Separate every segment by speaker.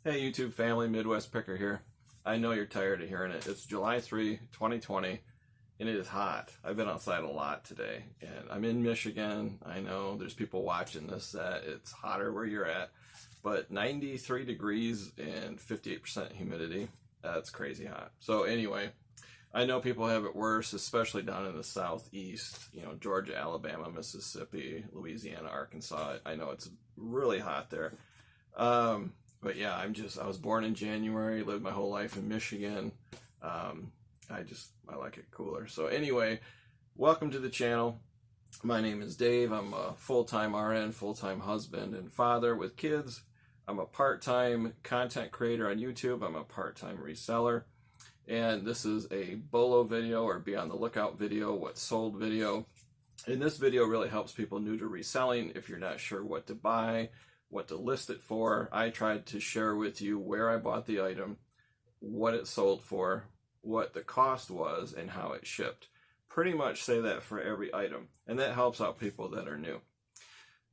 Speaker 1: Hey YouTube family, Midwest Picker here. I know you're tired of hearing it. It's July 3, 2020, and it is hot. I've been outside a lot today, and I'm in Michigan. I know there's people watching this that it's hotter where you're at, but 93 degrees and 58% humidity, that's crazy hot. So anyway, I know people have it worse, especially down in the southeast, Georgia, Alabama, Mississippi, Louisiana, Arkansas. I know it's really hot there. But yeah, I was born in January, lived my whole life in Michigan. I like it cooler. So anyway, welcome to the channel. My name is Dave. I'm a full-time RN, full-time husband and father with kids. I'm a part-time content creator on YouTube. I'm a part-time reseller. And this is a BOLO video, or be on the lookout video, what's sold video. And this video really helps people new to reselling. If you're not sure what to buy, what to list it for, I tried to share with you where I bought the item, what it sold for, what the cost was, and how it shipped. Pretty much say that for every item, and that helps out people that are new.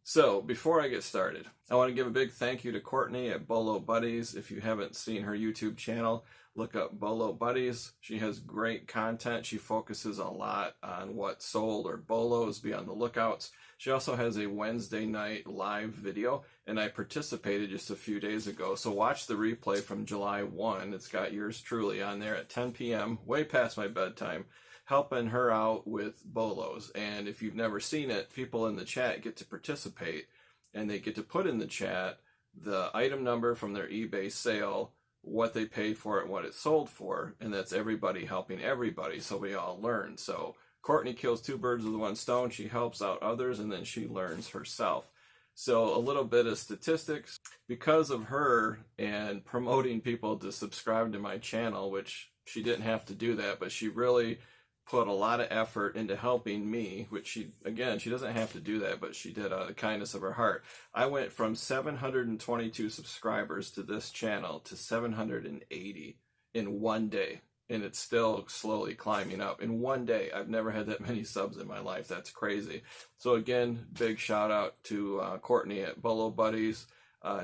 Speaker 1: So before I get started, I want to give a big thank you to Courtney at BOLO Buddies. If you haven't seen her YouTube channel, look up BOLO Buddies. She has great content. She focuses a lot on what sold or BOLOs. Be on the lookouts. She also has a Wednesday night live video, and I participated just a few days ago. So watch the replay from July 1. It's got yours truly on there at 10 p.m., way past my bedtime, helping her out with BOLOs. And if you've never seen it, people in the chat get to participate, and they get to put in the chat the item number from their eBay sale, what they paid for it, what it sold for, and that's everybody helping everybody, so we all learn. So Courtney kills two birds with one stone. She helps out others, and then she learns herself. So a little bit of statistics. Because of her and promoting people to subscribe to my channel, which she didn't have to do that, but she really put a lot of effort into helping me, which she doesn't have to do that, but she did out of the kindness of her heart. I went from 722 subscribers to this channel to 780 in one day. And it's still slowly climbing up. In one day, I've never had that many subs in my life. That's crazy. So again, big shout out to Courtney at BOLO Buddies.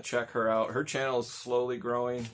Speaker 1: Check her out. Her channel is slowly growing.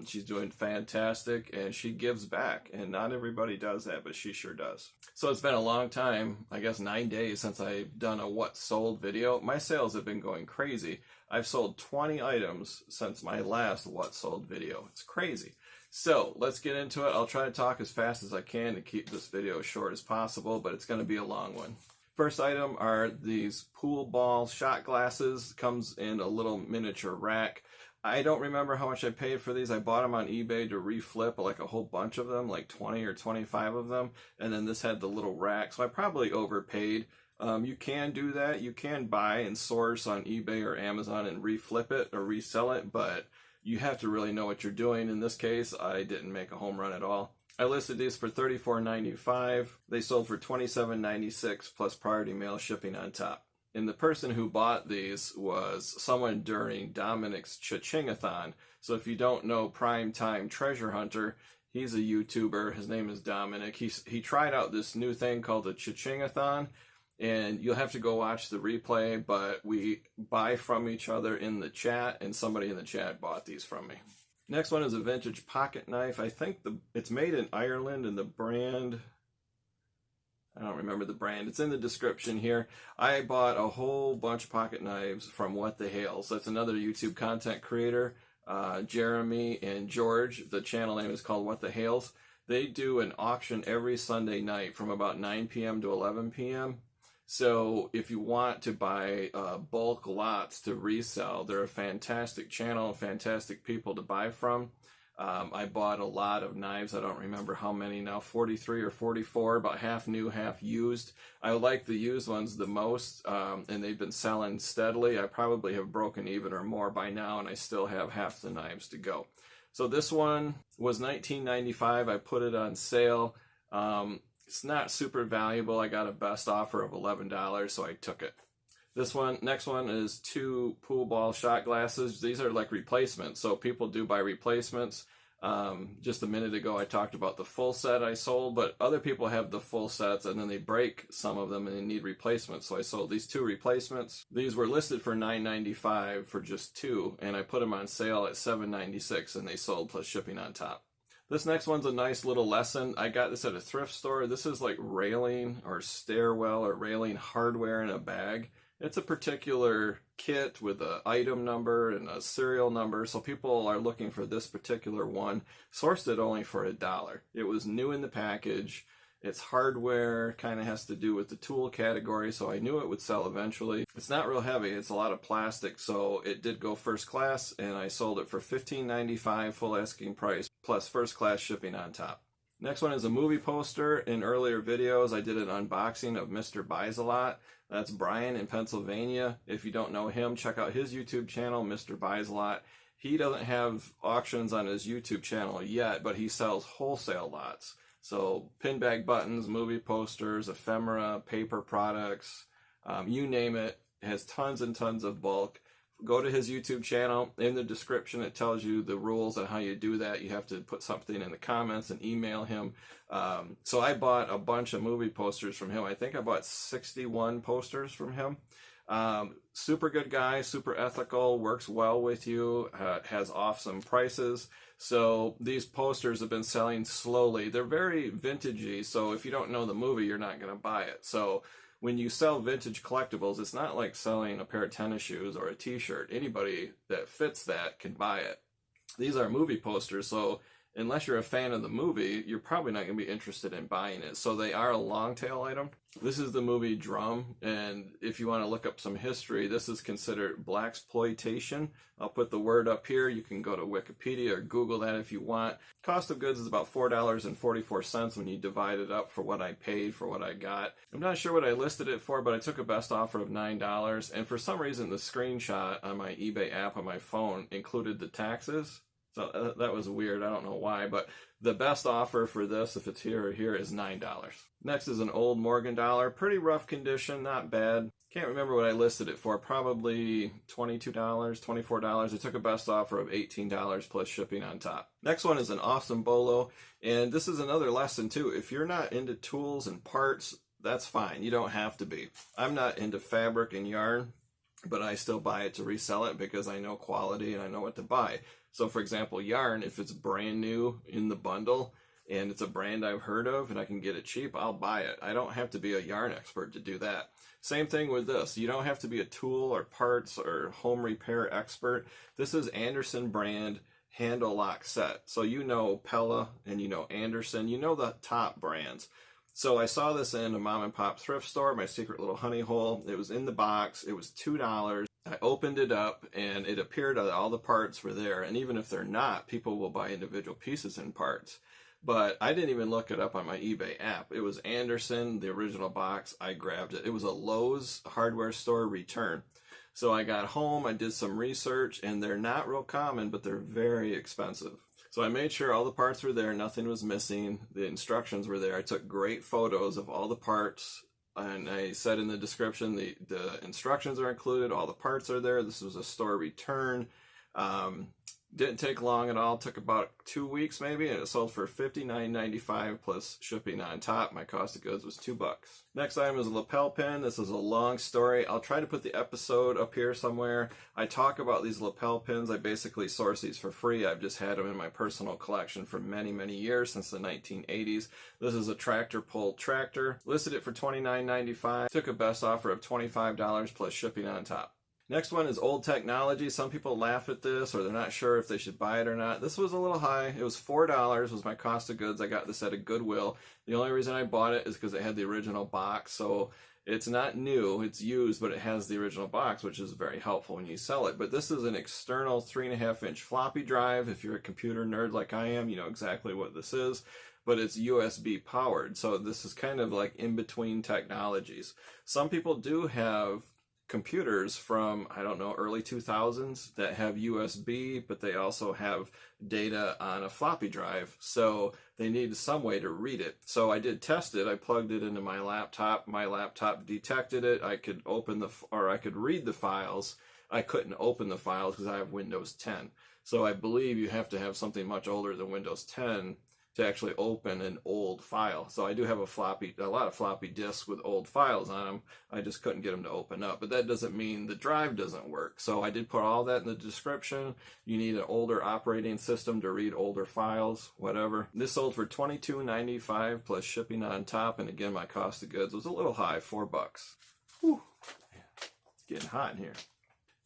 Speaker 1: She's doing fantastic, and she gives back. And not everybody does that, but she sure does. So it's been a long time, I guess 9 days since I've done a what sold video. My sales have been going crazy. I've sold 20 items since my last what sold video. It's crazy. So let's get into it. I'll try to talk as fast as I can to keep this video as short as possible, but it's going to be a long one. First item are these pool ball shot glasses. Comes in a little miniature rack. I don't remember how much I paid for these. I bought them on eBay to reflip, like a whole bunch of them, like 20 or 25 of them. And then this had the little rack, so I probably overpaid. You can do that. You can buy and source on eBay or Amazon and reflip it or resell it, but you have to really know what you're doing. In this case, I didn't make a home run at all. I listed these for $34.95. They sold for $27.96 plus priority mail shipping on top. And the person who bought these was someone during Dominic's Cha-Ching-a-thon. So if you don't know Primetime Treasure Hunter, he's a YouTuber. His name is Dominic. He tried out this new thing called the Cha-Ching-a-thon. And you'll have to go watch the replay, but we buy from each other in the chat, and somebody in the chat bought these from me. Next one is a vintage pocket knife. I think it's made in Ireland, and the brand, I don't remember the brand. It's in the description here. I bought a whole bunch of pocket knives from What the Hales. That's another YouTube content creator, Jeremy and George. The channel name is called What the Hales. They do an auction every Sunday night from about 9 p.m. to 11 p.m. So if you want to buy bulk lots to resell, they're a fantastic channel, fantastic people to buy from. I bought a lot of knives. I don't remember how many now, 43 or 44, about half new, half used. I like the used ones the most, and they've been selling steadily. I probably have broken even or more by now, and I still have half the knives to go. So this one was $19.95. I put it on sale. It's not super valuable. I got a best offer of $11, so I took it. Next one is two pool ball shot glasses. These are like replacements, so people do buy replacements. Just a minute ago I talked about the full set I sold, but other people have the full sets and then they break some of them and they need replacements. So I sold these 2 replacements. These were listed for $9.95 for just 2, and I put them on sale at $7.96, and they sold plus shipping on top. This next one's a nice little lesson. I got this at a thrift store. This is like railing or stairwell or railing hardware in a bag. It's a particular kit with an item number and a serial number, so people are looking for this particular one. Sourced it only for $1. It was new in the package. It's hardware, kind of has to do with the tool category, so I knew it would sell eventually. It's not real heavy, it's a lot of plastic, so it did go first class, and I sold it for $15.95 full asking price, plus first class shipping on top. Next one is a movie poster. In earlier videos, I did an unboxing of Mr. Buys a Lot. That's Brian in Pennsylvania. If you don't know him, check out his YouTube channel, Mr. Buys a Lot. He doesn't have auctions on his YouTube channel yet, but he sells wholesale lots. So pin bag buttons, movie posters, ephemera, paper products, you name it. It has tons and tons of bulk. Go to his YouTube channel. In the description, it tells you the rules on how you do that. You have to put something in the comments and email him. So I bought a bunch of movie posters from him. I think I bought 61 posters from him. Super good guy, super ethical, works well with you, has awesome prices. So these posters have been selling slowly. They're very vintagey, so if you don't know the movie, you're not going to buy it. So when you sell vintage collectibles, it's not like selling a pair of tennis shoes or a t-shirt. Anybody that fits that can buy it. These are movie posters, so unless you're a fan of the movie, you're probably not going to be interested in buying it. So they are a long tail item. This is the movie Drum, and if you want to look up some history, this is considered blaxploitation. I'll put the word up here. You can go to Wikipedia or Google that if you want. Cost of goods is about $4.44 when you divide it up for what I paid for what I got. I'm not sure what I listed it for, but I took a best offer of $9, and for some reason the screenshot on my eBay app on my phone included the taxes. So that was weird. I don't know why, but the best offer for this, if it's here or here, is $9. Next is an old Morgan dollar. Pretty rough condition, not bad. Can't remember what I listed it for. Probably $22, $24. I took a best offer of $18 plus shipping on top. Next one is an awesome BOLO, and this is another lesson too. If you're not into tools and parts, that's fine. You don't have to be. I'm not into fabric and yarn, but I still buy it to resell it because I know quality and I know what to buy. So for example, yarn, if it's brand new in the bundle and it's a brand I've heard of and I can get it cheap, I'll buy it. I don't have to be a yarn expert to do that. Same thing with this. You don't have to be a tool or parts or home repair expert. This is Andersen brand handle lock set. So you know Pella and you know Andersen, you know the top brands. So I saw this in a mom and pop thrift store, my secret little honey hole. It was in the box. It was $2. I opened it up and it appeared that all the parts were there. And even if they're not, people will buy individual pieces and parts. But I didn't even look it up on my eBay app. It was Andersen, the original box. I grabbed it. It was a Lowe's hardware store return. So I got home, I did some research, and they're not real common, but they're very expensive. So I made sure all the parts were there, nothing was missing, the instructions were there. I took great photos of all the parts, and I said in the description the instructions are included, all the parts are there. This was a store return. Didn't take long at all, took about 2 weeks maybe, and it sold for $59.95 plus shipping on top. My cost of goods was $2. Next item is a lapel pin. This is a long story. I'll try to put the episode up here somewhere. I talk about these lapel pins. I basically source these for free. I've just had them in my personal collection for many, many years, since the 1980s. This is a tractor pull tractor. Listed it for $29.95. Took a best offer of $25 plus shipping on top. Next one is old technology. Some people laugh at this or they're not sure if they should buy it or not. This was a little high. It was $4 was my cost of goods. I got this at a Goodwill. The only reason I bought it is because it had the original box. So it's not new, it's used, but it has the original box, which is very helpful when you sell it. But this is an external 3.5-inch floppy drive. If you're a computer nerd like I am, you know exactly what this is. But it's USB powered. So this is kind of like in between technologies. Some people do have computers from, I don't know, early 2000s that have USB, but they also have data on a floppy drive, so they need some way to read it. So I did test it. I plugged it into my laptop. My laptop detected it. I could open I could read the files. I couldn't open the files because I have Windows 10. So I believe you have to have something much older than Windows 10 to actually open an old file. So I do have a lot of floppy disks with old files on them. I just couldn't get them to open up. But that doesn't mean the drive doesn't work. So I did put all that in the description. You need an older operating system to read older files, whatever. This sold for $22.95 plus shipping on top. And again, my cost of goods was a little high, $4. Whew. It's getting hot in here.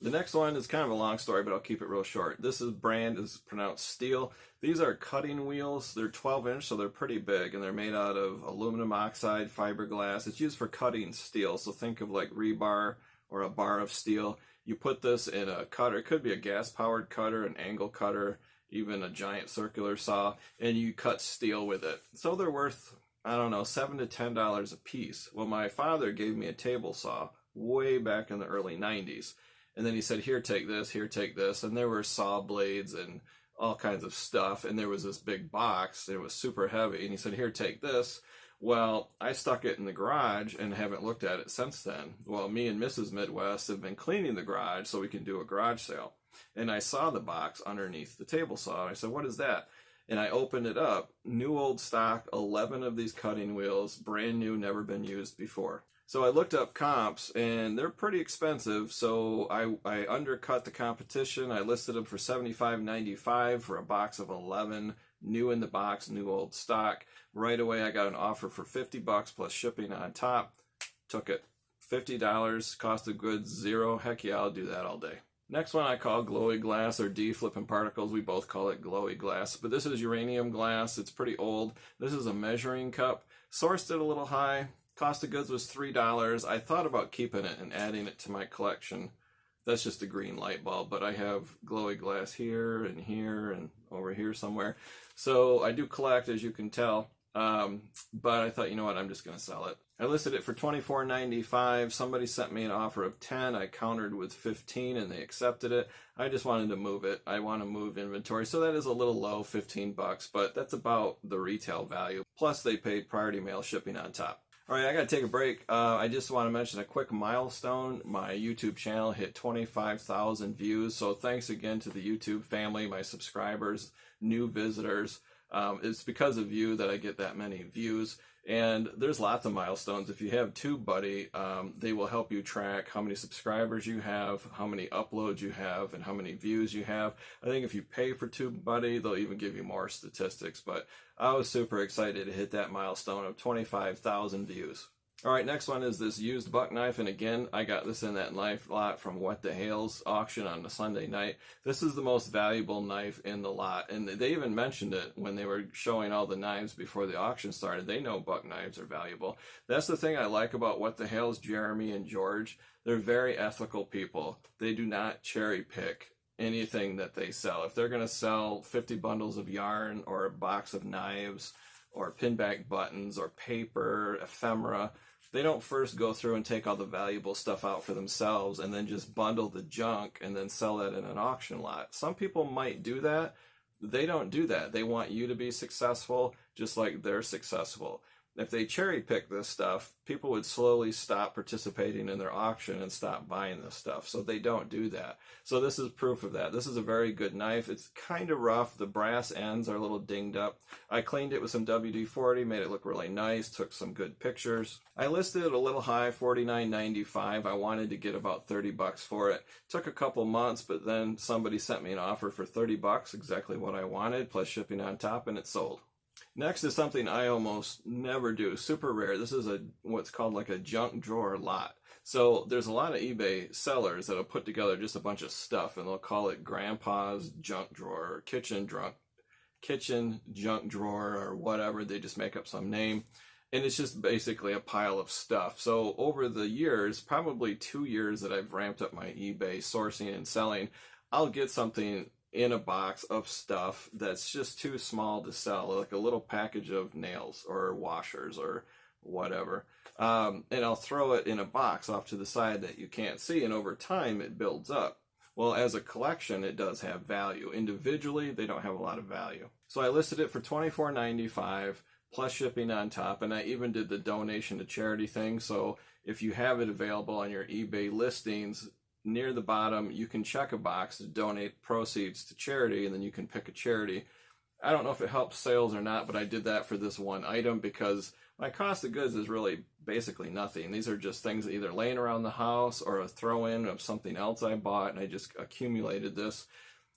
Speaker 1: The next one is kind of a long story, but I'll keep it real short. This brand is pronounced Steel. These are cutting wheels. They're 12-inch, so they're pretty big, and they're made out of aluminum oxide fiberglass. It's used for cutting steel, so think of like rebar or a bar of steel. You put this in a cutter. It could be a gas-powered cutter, an angle cutter, even a giant circular saw, and you cut steel with it. So they're worth, I don't know, $7 to $10 a piece. Well, my father gave me a table saw way back in the early 90s. And then he said, here, take this, here, take this. And there were saw blades and all kinds of stuff. And there was this big box. It was super heavy. And he said, here, take this. Well, I stuck it in the garage and haven't looked at it since then. Well, me and Mrs. Midwest have been cleaning the garage so we can do a garage sale. And I saw the box underneath the table saw. I said, what is that? And I opened it up. New old stock, 11 of these cutting wheels, brand new, never been used before. So I looked up comps, and they're pretty expensive, so I undercut the competition. I listed them for $75.95 for a box of 11, new in the box, new old stock. Right away, I got an offer for $50 plus shipping on top. Took it. $50, cost of goods, zero. Heck yeah, I'll do that all day. Next one I call glowy glass, or D flipping particles. We both call it glowy glass, but this is uranium glass. It's pretty old. This is a measuring cup. Sourced it a little high. Cost of goods was $3. I thought about keeping it and adding it to my collection. That's just a green light bulb, but I have glowy glass here and over here somewhere. So I do collect, as you can tell, but I thought, you know what, I'm just going to sell it. I listed it for $24.95. Somebody sent me an offer of $10. I countered with $15 and they accepted it. I just wanted to move it. I want to move inventory. So that is a little low, $15, but that's about the retail value. Plus they paid priority mail shipping on top. All right, I got to take a break. I just want to mention a quick milestone. My YouTube channel hit 25,000 views. So thanks again to the YouTube family, my subscribers, new visitors. It's because of you that I get that many views. And there's lots of milestones. If you have TubeBuddy, they will help you track how many subscribers you have, how many uploads you have, and how many views you have. I think if you pay for TubeBuddy, they'll even give you more statistics. But I was super excited to hit that milestone of 25,000 views. All right, next one is this used buck knife, and again, I got this in that knife lot from the Hales auction on the Sunday night. This is the most valuable knife in the lot, and they even mentioned it when they were showing all the knives before the auction started. They know buck knives are valuable. That's the thing I like about the Hales, Jeremy and George. They're very ethical people. They do not cherry pick anything that they sell. If they're going to sell 50 bundles of yarn or a box of knives or pinback buttons or paper, ephemera, they don't first go through and take all the valuable stuff out for themselves and then just bundle the junk and then sell it in an auction lot. Some people might do that. They don't do that. They want you to be successful just like they're successful. If they cherry pick this stuff, people would slowly stop participating in their auction and stop buying this stuff. So they don't do that. So this is proof of that. This is a very good knife. It's kind of rough. The brass ends are a little dinged up. I cleaned it with some WD-40, made it look really nice, took some good pictures. I listed it a little high, $49.95. I wanted to get about $30 for it. Took a couple months, but then somebody sent me an offer for $30, exactly what I wanted, plus shipping on top, and it sold. Next is something I almost never do, super rare. This is what's called like a junk drawer lot. So there's a lot of eBay sellers that'll put together just a bunch of stuff and they'll call it grandpa's junk drawer or kitchen junk drawer or whatever. They just make up some name. And it's just basically a pile of stuff. So over the years, probably 2 years that I've ramped up my eBay sourcing and selling, I'll get something in a box of stuff that's just too small to sell, like a little package of nails or washers or whatever. And I'll throw it in a box off to the side that you can't see, and over time it builds up. Well, as a collection, it does have value. Individually, they don't have a lot of value. So I listed it for $24.95 plus shipping on top, and I even did the donation to charity thing. So if you have it available on your eBay listings, near the bottom, you can check a box to donate proceeds to charity, and then you can pick a charity. I don't know if it helps sales or not, but I did that for this one item because my cost of goods is really basically nothing. These are just things either laying around the house or a throw-in of something else I bought, and I just accumulated this.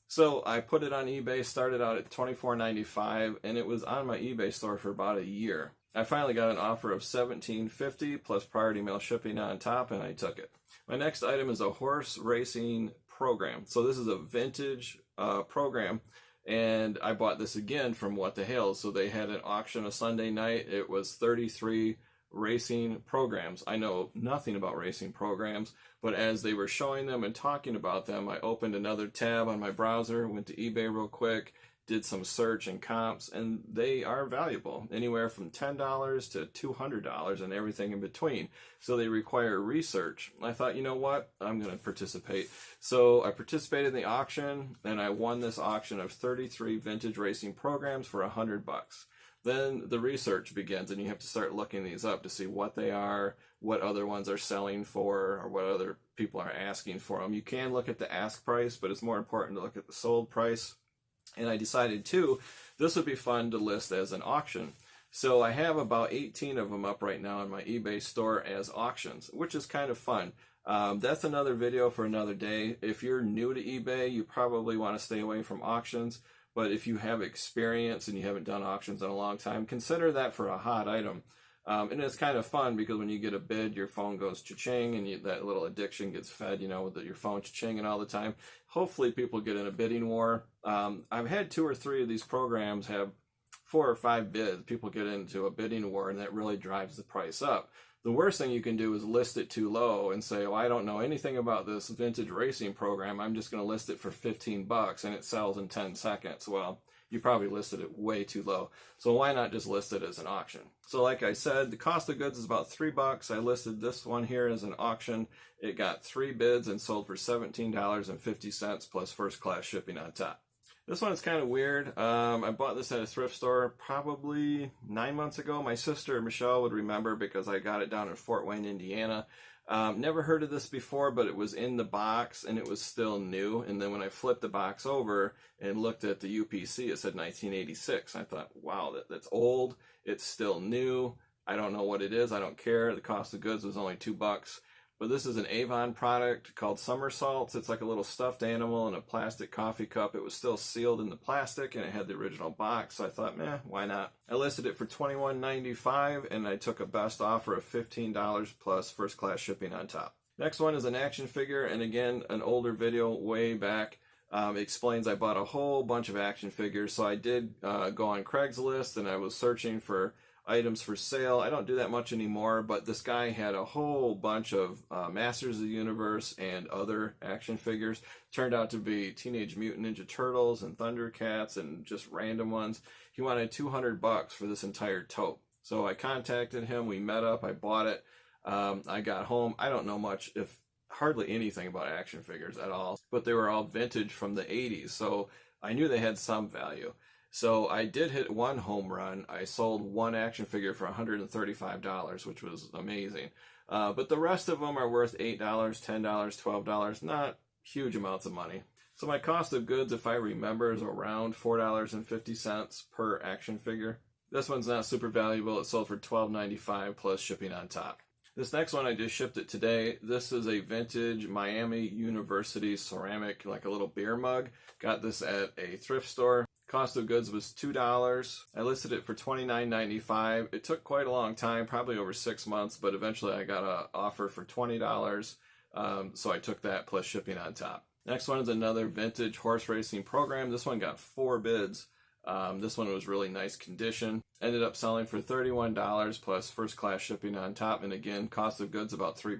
Speaker 1: So I put it on eBay, started out at $24.95, and it was on my eBay store for about a year. I finally got an offer of $17.50 plus priority mail shipping on top, and I took it. My next item is a horse racing program. So this is a vintage program, and I bought this again from What the Hales. So they had an auction a Sunday night. It was 33 racing programs. I know nothing about racing programs, but as they were showing them and talking about them, I opened another tab on my browser, went to eBay real quick, did some search and comps, and they are valuable, anywhere from $10 to $200 and everything in between. So they require research. I thought, you know what, I'm going to participate. So I participated in the auction, and I won this auction of 33 vintage racing programs for $100. Then the research begins, and you have to start looking these up to see what they are, what other ones are selling for, or what other people are asking for them. You can look at the ask price, but it's more important to look at the sold price. And I decided too, this would be fun to list as an auction. So I have about 18 of them up right now in my eBay store as auctions, which is kind of fun. That's another video for another day. If you're new to eBay, you probably want to stay away from auctions. But if you have experience and you haven't done auctions in a long time, consider that for a hot item. And it's kind of fun because when you get a bid, your phone goes cha-ching, and that little addiction gets fed, you know, with your phone cha-chinging all the time. Hopefully people get in a bidding war. I've had 2 or 3 of these programs have 4 or 5 bids. People get into a bidding war, and that really drives the price up. The worst thing you can do is list it too low and say, oh, I don't know anything about this vintage racing program. I'm just going to list it for $15 and it sells in 10 seconds. Well, you probably listed it way too low. So why not just list it as an auction? So like I said, the cost of goods is about $3. I listed this one here as an auction. It got 3 bids and sold for $17.50 plus first class shipping on top. This one is kind of weird. I bought this at a thrift store probably 9 months ago. My sister Michelle would remember because I got it down in Fort Wayne, Indiana. Never heard of this before, but it was in the box and it was still new. And then when I flipped the box over and looked at the UPC, it said 1986. I thought, wow, that's old. It's still new. I don't know what it is. I don't care. The cost of goods was only $2. But this is an Avon product called Somersaults. It's like a little stuffed animal in a plastic coffee cup. It was still sealed in the plastic, and it had the original box. So I thought, meh, why not? I listed it for $21.95, and I took a best offer of $15 plus first class shipping on top. Next one is an action figure, and again, an older video way back. Explains I bought a whole bunch of action figures. So I did go on Craigslist, and I was searching for items for sale. I don't do that much anymore, but this guy had a whole bunch of Masters of the Universe and other action figures. Turned out to be Teenage Mutant Ninja Turtles and Thundercats and just random ones. He wanted $200 for this entire tote. So I contacted him, we met up, I bought it. I got home. I don't know much, if hardly anything about action figures at all, but they were all vintage from the 80s, so I knew they had some value. So I did hit one home run. I sold one action figure for $135, which was amazing. But the rest of them are worth $8, $10, $12, not huge amounts of money. So my cost of goods, if I remember, is around $4.50 per action figure. This one's not super valuable. It sold for $12.95 plus shipping on top. This next one, I just shipped it today. This is a vintage Miami University ceramic, like a little beer mug. Got this at a thrift store. Cost of goods was $2. I listed it for $29.95. It took quite a long time, probably over 6 months, but eventually I got an offer for $20. So I took that plus shipping on top. Next one is another vintage horse racing program. This one got 4 bids. This one was really nice condition. Ended up selling for $31 plus first class shipping on top. And again, cost of goods about $3.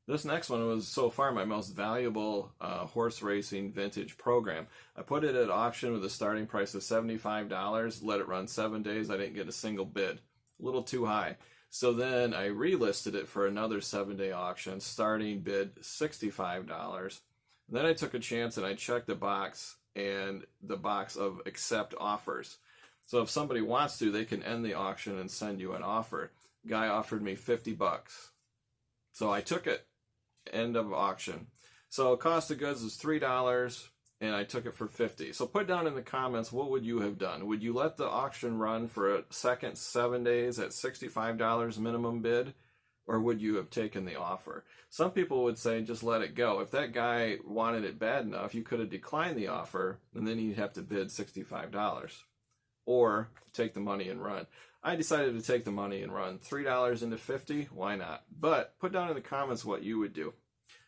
Speaker 1: This next one was so far my most valuable horse racing vintage program. I put it at auction with a starting price of $75, let it run 7 days. I didn't get a single bid, a little too high. So then I relisted it for another 7-day auction, starting bid $65. Then I took a chance and I checked the box and the box of accept offers. So if somebody wants to, they can end the auction and send you an offer. Guy offered me $50. So I took it. End of auction. So cost of goods was $3 and I took it for $50. So put down in the comments, what would you have done? Would you let the auction run for a second 7 days at $65 minimum bid? Or would you have taken the offer? Some people would say just let it go. If that guy wanted it bad enough, you could have declined the offer and then he'd have to bid $65. Or take the money and run. I decided to take the money and run. $3 into $50, why not? But put down in the comments what you would do.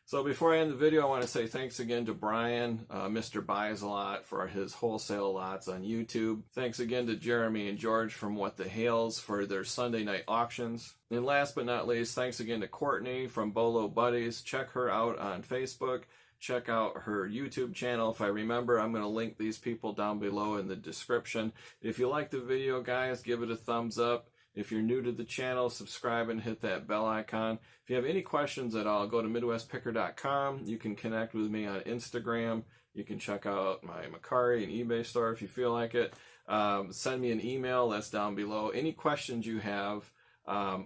Speaker 1: So before I end the video, I want to say thanks again to Brian, Mr. Buys a Lot, for his wholesale lots on YouTube. Thanks again to Jeremy and George from What the Hales for their Sunday night auctions. And last but not least, thanks again to Courtney from BOLO Buddies. Check her out on Facebook. Check out her YouTube channel. If I remember, I'm going to link these people down below in the description. If you like the video, guys, give it a thumbs up. If you're new to the channel, subscribe and hit that bell icon. If you have any questions at all, go to MidwestPicker.com. You can connect with me on Instagram. You can check out my Mercari and eBay store if you feel like it. Send me an email, that's down below. Any questions you have,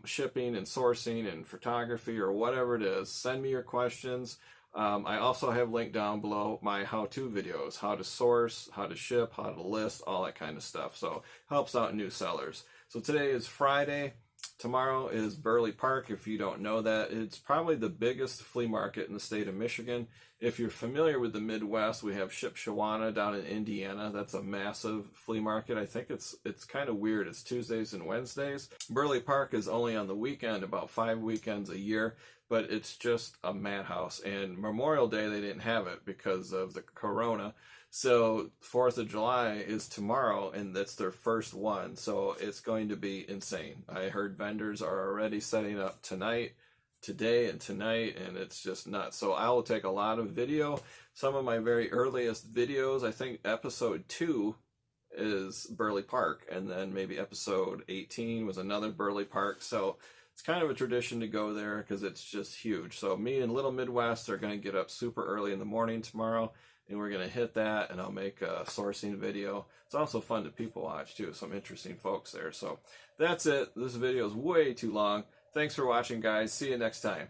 Speaker 1: shipping and sourcing and photography or whatever it is, send me your questions. I also have linked down below my how-to videos, how to source, how to ship, how to list, all that kind of stuff. So helps out new sellers. So today is Friday. Tomorrow is Burley Park. If you don't know that, it's probably the biggest flea market in the state of Michigan. If you're familiar with the Midwest, we have Shipshewana down in Indiana. That's a massive flea market. I think it's kind of weird. It's Tuesdays and Wednesdays. Burley Park is only on the weekend, about 5 weekends a year, but it's just a madhouse. And Memorial Day, they didn't have it because of the corona. So 4th of July is tomorrow, and that's their first one. So it's going to be insane. I heard vendors are already setting up today and tonight, and it's just nuts. So I will take a lot of video. Some of my very earliest videos, I think episode 2 is Burley Park, and then maybe episode 18 was another Burley Park. So it's kind of a tradition to go there because it's just huge. So me and Little Midwest are going to get up super early in the morning tomorrow, and we're going to hit that, and I'll make a sourcing video. It's also fun to people watch too, some interesting folks there. So that's it. This video is way too long. Thanks for watching, guys. See you next time.